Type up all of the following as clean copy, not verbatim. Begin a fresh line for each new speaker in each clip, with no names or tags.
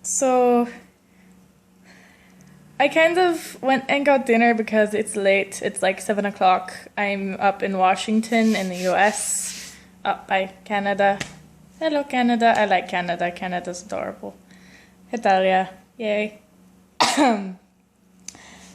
So I kind of went and got dinner because it's late. It's like 7 o'clock. I'm up in Washington in the US, up by Canada. Hello, Canada. I like Canada. Canada's adorable. Italia. Yay.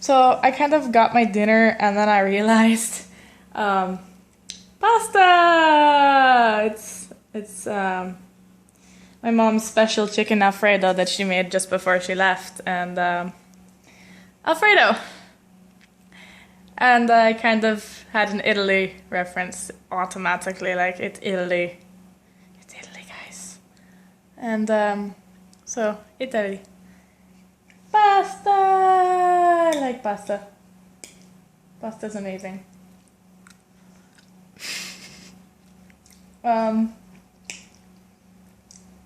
So I kind of got my dinner and then I realized pasta! It's my mom's special chicken Alfredo that she made just before she left, and Alfredo. And I kind of had an Italy reference automatically, like it's Italy. It's Italy, guys. And so Italy. Pasta! I like pasta. Pasta's amazing.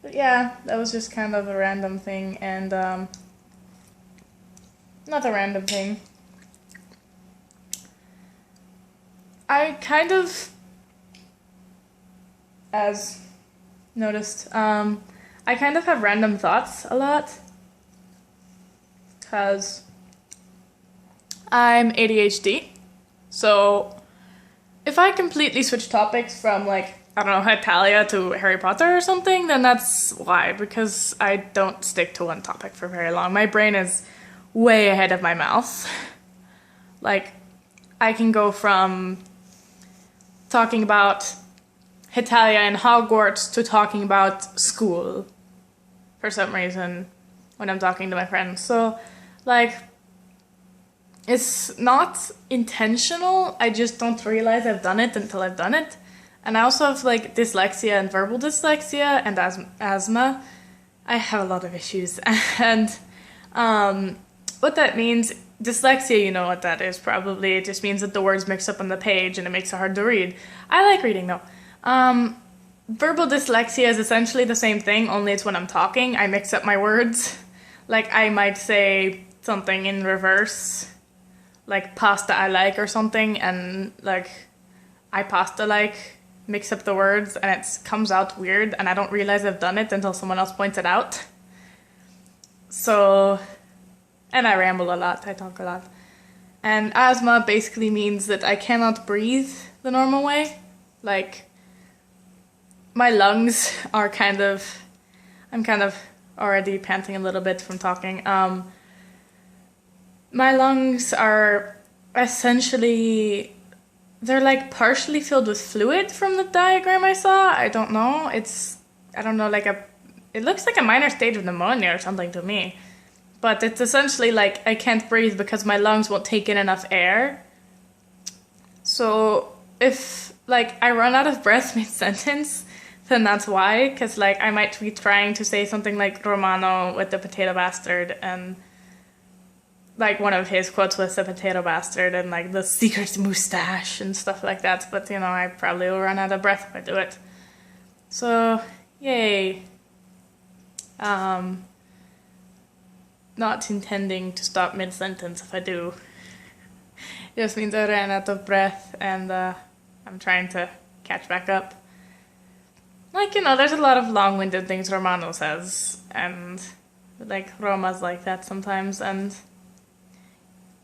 But yeah, that was just kind of a random thing, and not a random thing. I kind of, as noticed, I kind of have random thoughts a lot, because I'm ADHD, so if I completely switch topics from, like, I don't know, Italia to Harry Potter or something, then that's why, because I don't stick to one topic for very long. My brain is way ahead of my mouth. Like, I can go from talking about Italia and Hogwarts to talking about school for some reason when I'm talking to my friends. So, like, it's not intentional. I just don't realize I've done it until I've done it. And I also have, like, dyslexia and verbal dyslexia and asthma. I have a lot of issues. And what that means, dyslexia, you know what that is probably. It just means that the words mix up on the page and it makes it hard to read. I like reading though. Verbal dyslexia is essentially the same thing, only it's when I'm talking. I mix up my words. Like, I might say something in reverse, like pasta I like or something, and like I pasta like, mix up the words, and it comes out weird, and I don't realize I've done it until someone else points it out. So, and I ramble a lot, I talk a lot. And asthma basically means that I cannot breathe the normal way. Like, my lungs are I'm kind of already panting a little bit from talking. My lungs are essentially, they're like partially filled with fluid from the diagram I saw. I don't know. It looks like a minor stage of pneumonia or something to me. But it's essentially like I can't breathe because my lungs won't take in enough air. So if, like, I run out of breath mid-sentence, then that's why. Because, like, I might be trying to say something like Romano with the potato bastard, and like one of his quotes was the potato bastard and like the secret mustache and stuff like that, but you know, I probably will run out of breath if I do it. So, yay. Not intending to stop mid-sentence if I do. It just means I ran out of breath and I'm trying to catch back up. Like, you know, there's a lot of long-winded things Romano says, and like Roma's like that sometimes, and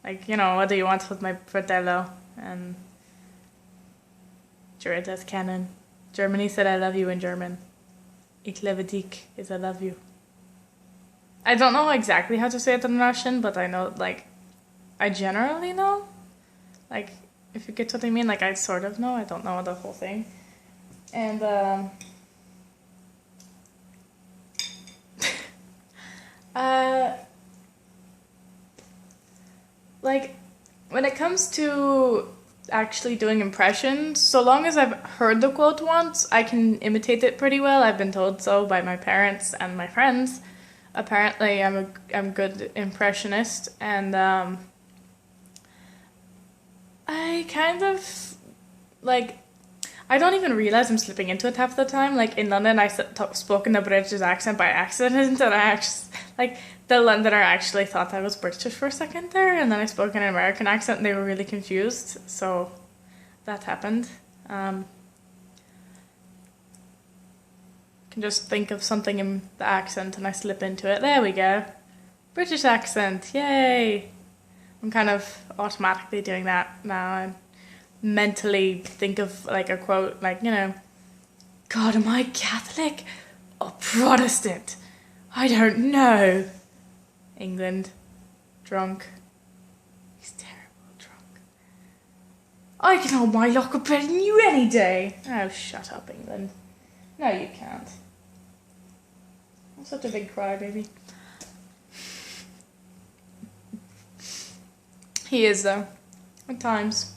like, you know, what do you want with my fratello? And Jurida's canon. Germany said I love you in German. Ich liebe dich is I love you. I don't know exactly how to say it in Russian, but I know, like, I generally know. Like, if you get what I mean, like, I sort of know. I don't know the whole thing. And, like, when it comes to actually doing impressions, so long as I've heard the quote once, I can imitate it pretty well. I've been told so by my parents and my friends. Apparently, I'm a good impressionist, and I kind of, like, I don't even realize I'm slipping into it half the time. Like, in London, I spoke in a British accent by accident, and I actually, like, the Londoner actually thought I was British for a second there, and then I spoke in an American accent, and they were really confused, so that happened. can just think of something in the accent and I slip into it. There we go. British accent, yay! I'm kind of automatically doing that now. I mentally think of like a quote, like, God, am I Catholic or Protestant? I don't know. England, drunk. He's terrible drunk. I can hold my lock up better than you any day. Oh, shut up, England. No, you can't. I'm such a big crybaby. He is, though. At times.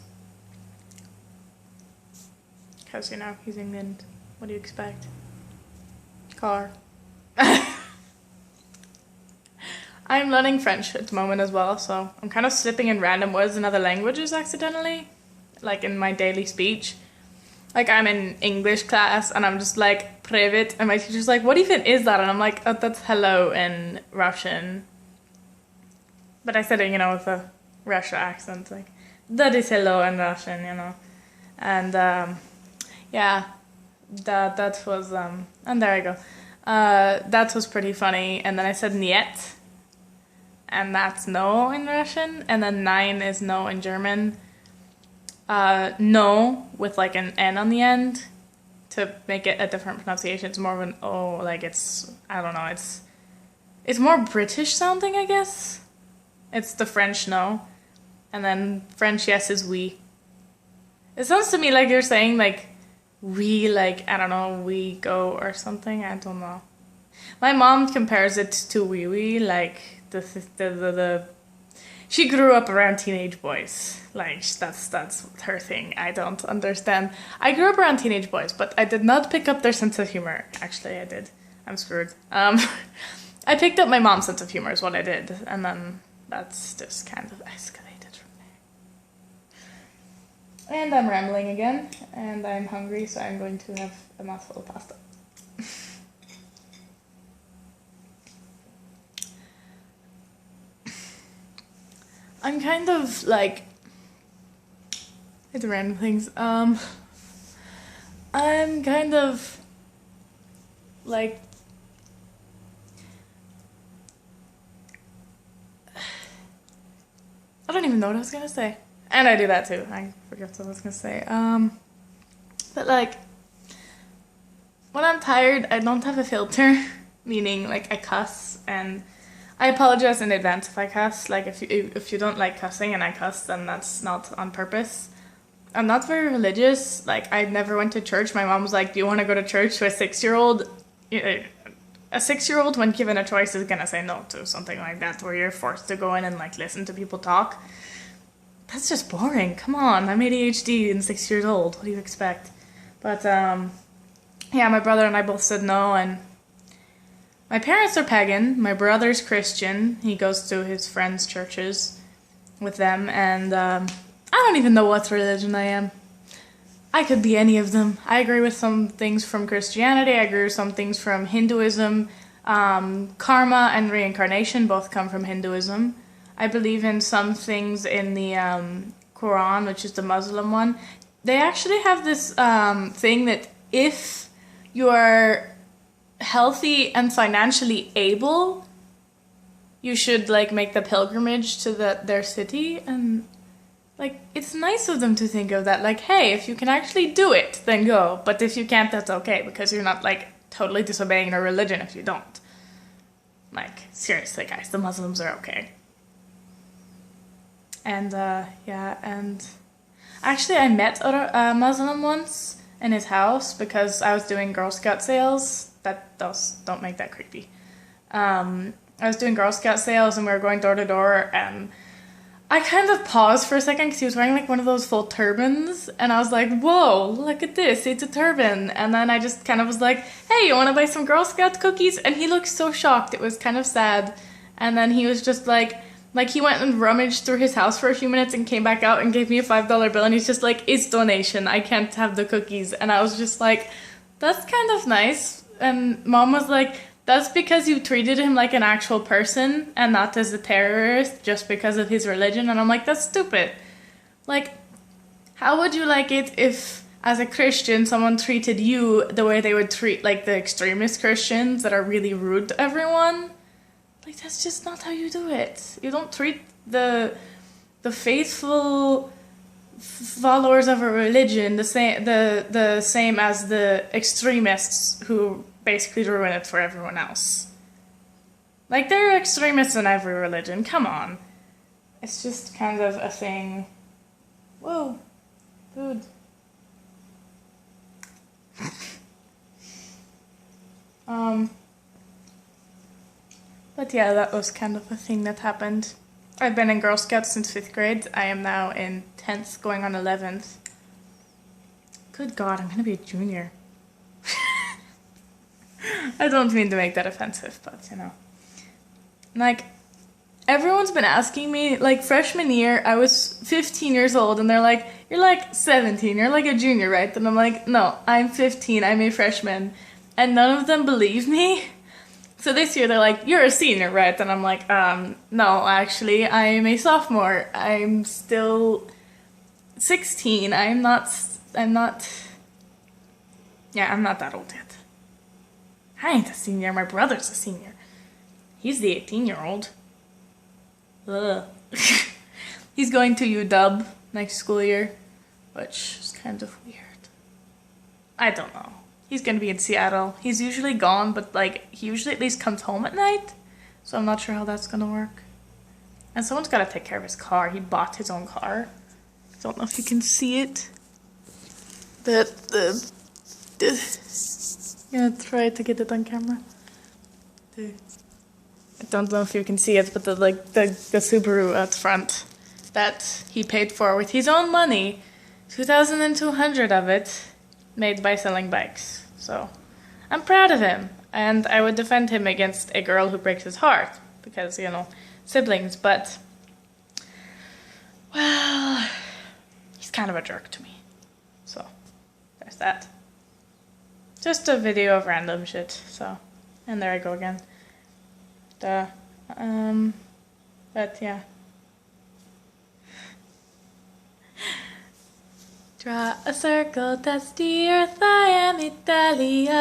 Because, he's England. What do you expect? Car. I'm learning French at the moment as well, so I'm kind of slipping in random words in other languages accidentally. Like in my daily speech. Like I'm in English class and I'm just like, Privet, and my teacher's like, what even is that? And I'm like, oh, that's hello in Russian. But I said it, with a Russia accent, like, that is hello in Russian, And, yeah, that was, and there I go. That was pretty funny. And then I said niet, and that's no in Russian. And then nein is no in German. No, with like an N on the end, to make it a different pronunciation. It's more of an O, like I don't know, it's more British sounding, I guess. It's the French no. And then French yes is oui. It sounds to me like you're saying like we, like, I don't know, we go or something. I don't know. My mom compares it to wee wee, like the she grew up around teenage boys. Like that's her thing. I don't understand. I grew up around teenage boys, but I did not pick up their sense of humor. Actually, I did. I'm screwed. I picked up my mom's sense of humor is what I did, and then that's just kind of escalated. And I'm rambling again, and I'm hungry, so I'm going to have a mouthful of pasta. I'm kind of like, it's random things. I'm kind of like, I don't even know what I was gonna say. And I do that too. I forget what I was gonna say. But like, when I'm tired, I don't have a filter, meaning like I cuss, and I apologize in advance if I cuss. Like if you don't like cussing and I cuss, then that's not on purpose. I'm not very religious. Like I never went to church. My mom was like, "Do you want to go to church?" To a 6-year-old. A 6-year-old, when given a choice, is gonna say no to something like that, where you're forced to go in and like listen to people talk. That's just boring. Come on, I'm ADHD and 6 years old. What do you expect? But, yeah, my brother and I both said no, and my parents are pagan. My brother's Christian. He goes to his friends' churches with them, and I don't even know what religion I am. I could be any of them. I agree with some things from Christianity. I agree with some things from Hinduism. Karma and reincarnation both come from Hinduism. I believe in some things in the Quran, which is the Muslim one. They actually have this thing that if you are healthy and financially able, you should like make the pilgrimage to their city. And like, it's nice of them to think of that. Like, hey, if you can actually do it, then go. But if you can't, that's okay, because you're not like totally disobeying their religion if you don't. Like, seriously, guys, the Muslims are okay. And, yeah, and actually I met a Muslim once in his house because I was doing Girl Scout sales. Don't make that creepy. I was doing Girl Scout sales and we were going door to door, and I kind of paused for a second because he was wearing like one of those full turbans, and I was like, whoa, look at this, it's a turban. And then I just kind of was like, hey, you want to buy some Girl Scout cookies? And he looked so shocked, it was kind of sad. And then he was just like he went and rummaged through his house for a few minutes and came back out and gave me a $5 bill, and he's just like, it's donation, I can't have the cookies. And I was just like, that's kind of nice. And Mom was like, that's because you treated him like an actual person and not as a terrorist just because of his religion. And I'm like, that's stupid. Like, how would you like it if as a Christian, someone treated you the way they would treat like the extremist Christians that are really rude to everyone. Like, that's just not how you do it. You don't treat the faithful followers of a religion the same as the extremists who basically ruin it for everyone else. Like, there are extremists in every religion. Come on. It's just kind of a thing. Whoa, dude. But yeah, that was kind of a thing that happened. I've been in Girl Scouts since 5th grade. I am now in 10th, going on 11th. Good God, I'm gonna be a junior. I don't mean to make that offensive, but you know. Like, everyone's been asking me, like, freshman year, I was 15 years old, and they're like, you're like 17, you're like a junior, right? And I'm like, no, I'm 15, I'm a freshman. And none of them believe me. So this year they're like, you're a senior, right? And I'm like, no, actually, I'm a sophomore. I'm still 16. I'm not that old yet. I ain't a senior, my brother's a senior. He's the 18-year-old. Ugh. He's going to UW next school year, which is kind of weird. I don't know. He's gonna be in Seattle. He's usually gone, but like, he usually at least comes home at night. So I'm not sure how that's gonna work. And someone's gotta take care of his car. He bought his own car. I don't know if you can see it. Yeah, try to get it on camera. I don't know if you can see it, but the Subaru out front that he paid for with his own money, 2,200 of it, made by selling bikes. So I'm proud of him, and I would defend him against a girl who breaks his heart because, you know, siblings, but well, he's kind of a jerk to me. So there's that. Just a video of random shit. So, and there I go again. But yeah. Draw a circle, that's the earth, I am Italia.